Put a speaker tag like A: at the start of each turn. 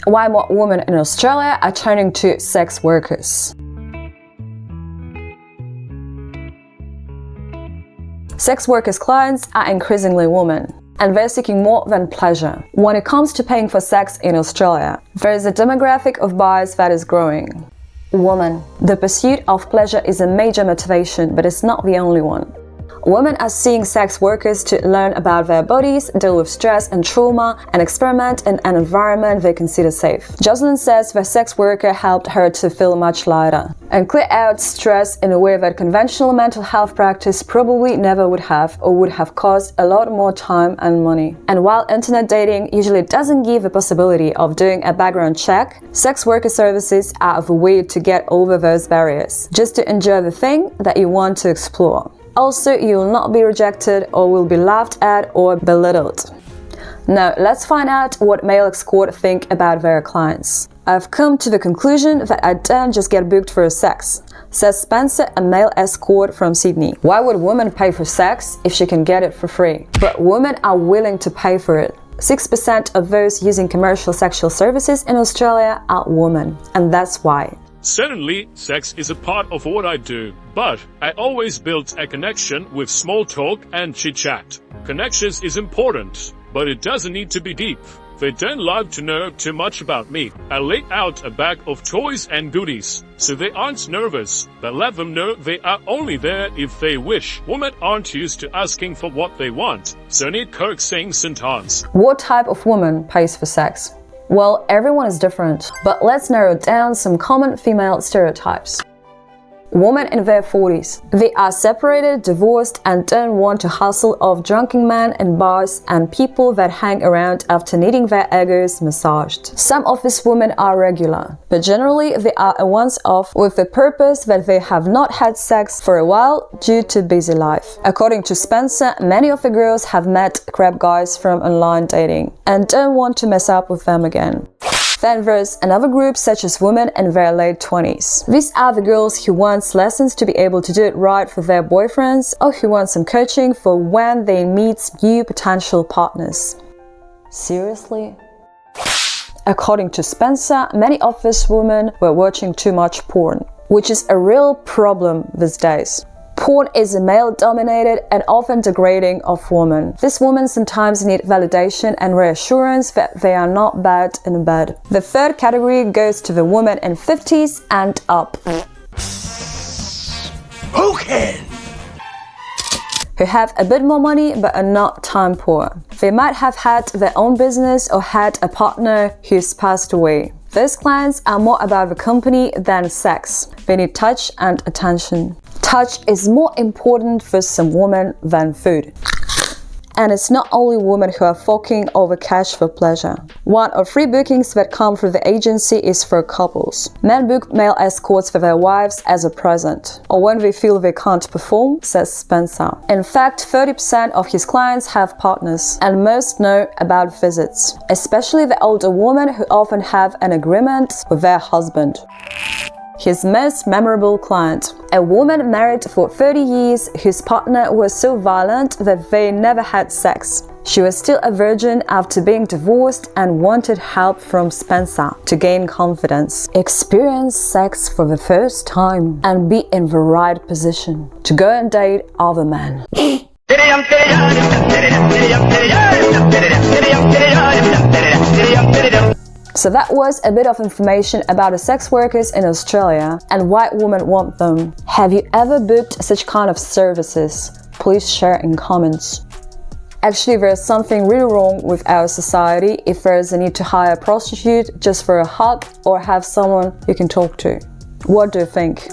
A: Why more women in Australia are turning to sex workers. Sex workers' clients are increasingly women, and they're seeking more than pleasure. When it comes to paying for sex in Australia, there is a demographic of buyers that is growing. Women. The pursuit of pleasure is a major motivation, but it's not the only one. Women are seeing sex workers to learn about their bodies, deal with stress and trauma, and experiment in an environment they consider safe. Jocelyn says the sex worker helped her to feel much lighter and clear out stress in a way that conventional mental health practice probably never would have, or would have cost a lot more time and money. And while internet dating usually doesn't give the possibility of doing a background check, sex worker services are a way to get over those barriers, just to enjoy the thing that you want to explore. Also, you will not be rejected or will be laughed at or belittled. Now, let's find out what male escort think about their clients. I've come to the conclusion that I don't just get booked for sex, says Spencer, a male escort from Sydney. Why would women pay for sex if she can get it for free? But women are willing to pay for it. 6% of those using commercial sexual services in Australia are women, and that's why.
B: Certainly, sex is a part of what I do, but I always build a connection with small talk and chit-chat. Connections is important, but it doesn't need to be deep. They don't like to know too much about me. I lay out a bag of toys and goodies, so they aren't nervous, but let them know they are only there if they wish. Women aren't used to asking for what they want, so need Kirk saying sometimes.
A: What type of woman pays for sex? Well, everyone is different, but let's narrow down some common female stereotypes. Women in their 40s. They are separated, divorced, and don't want to hustle off drunken men in bars and people that hang around after needing their egos massaged. Some of these women are regular, but generally they are a once-off with the purpose that they have not had sex for a while due to busy life. According to Spencer, many of the girls have met crap guys from online dating and don't want to mess up with them again. Then there's another group such as women in their late 20s. These are the girls who want lessons to be able to do it right for their boyfriends, or who want some coaching for when they meet new potential partners. Seriously? According to Spencer, many of these women were watching too much porn, which is a real problem these days. Porn is a male-dominated and often degrading of women. These women sometimes need validation and reassurance that they are not bad in bed. The third category goes to the women in 50s and up.
C: Okay.
A: Who have a bit more money but are not time poor. They might have had their own business or had a partner who's passed away. Those clients are more about the company than sex. They need touch and attention. Touch is more important for some women than food. And it's not only women who are forking over cash for pleasure. 1 or 3 bookings that come through the agency is for couples. Men book male escorts for their wives as a present, or when they feel they can't perform, says Spencer. In fact, 30% of his clients have partners, and most know about visits, especially the older women who often have an agreement with their husband. His most memorable client, a woman married for 30 years whose partner was so violent that they never had sex. She was still a virgin after being divorced and wanted help from Spencer to gain confidence, experience sex for the first time, and be in the right position to go and date other men. So that was a bit of information about the sex workers in Australia and why women want them. Have you ever booked such kind of services? Please share in comments. Actually, there's something really wrong with our society if there's a need to hire a prostitute just for a hug or have someone you can talk to. What do you think?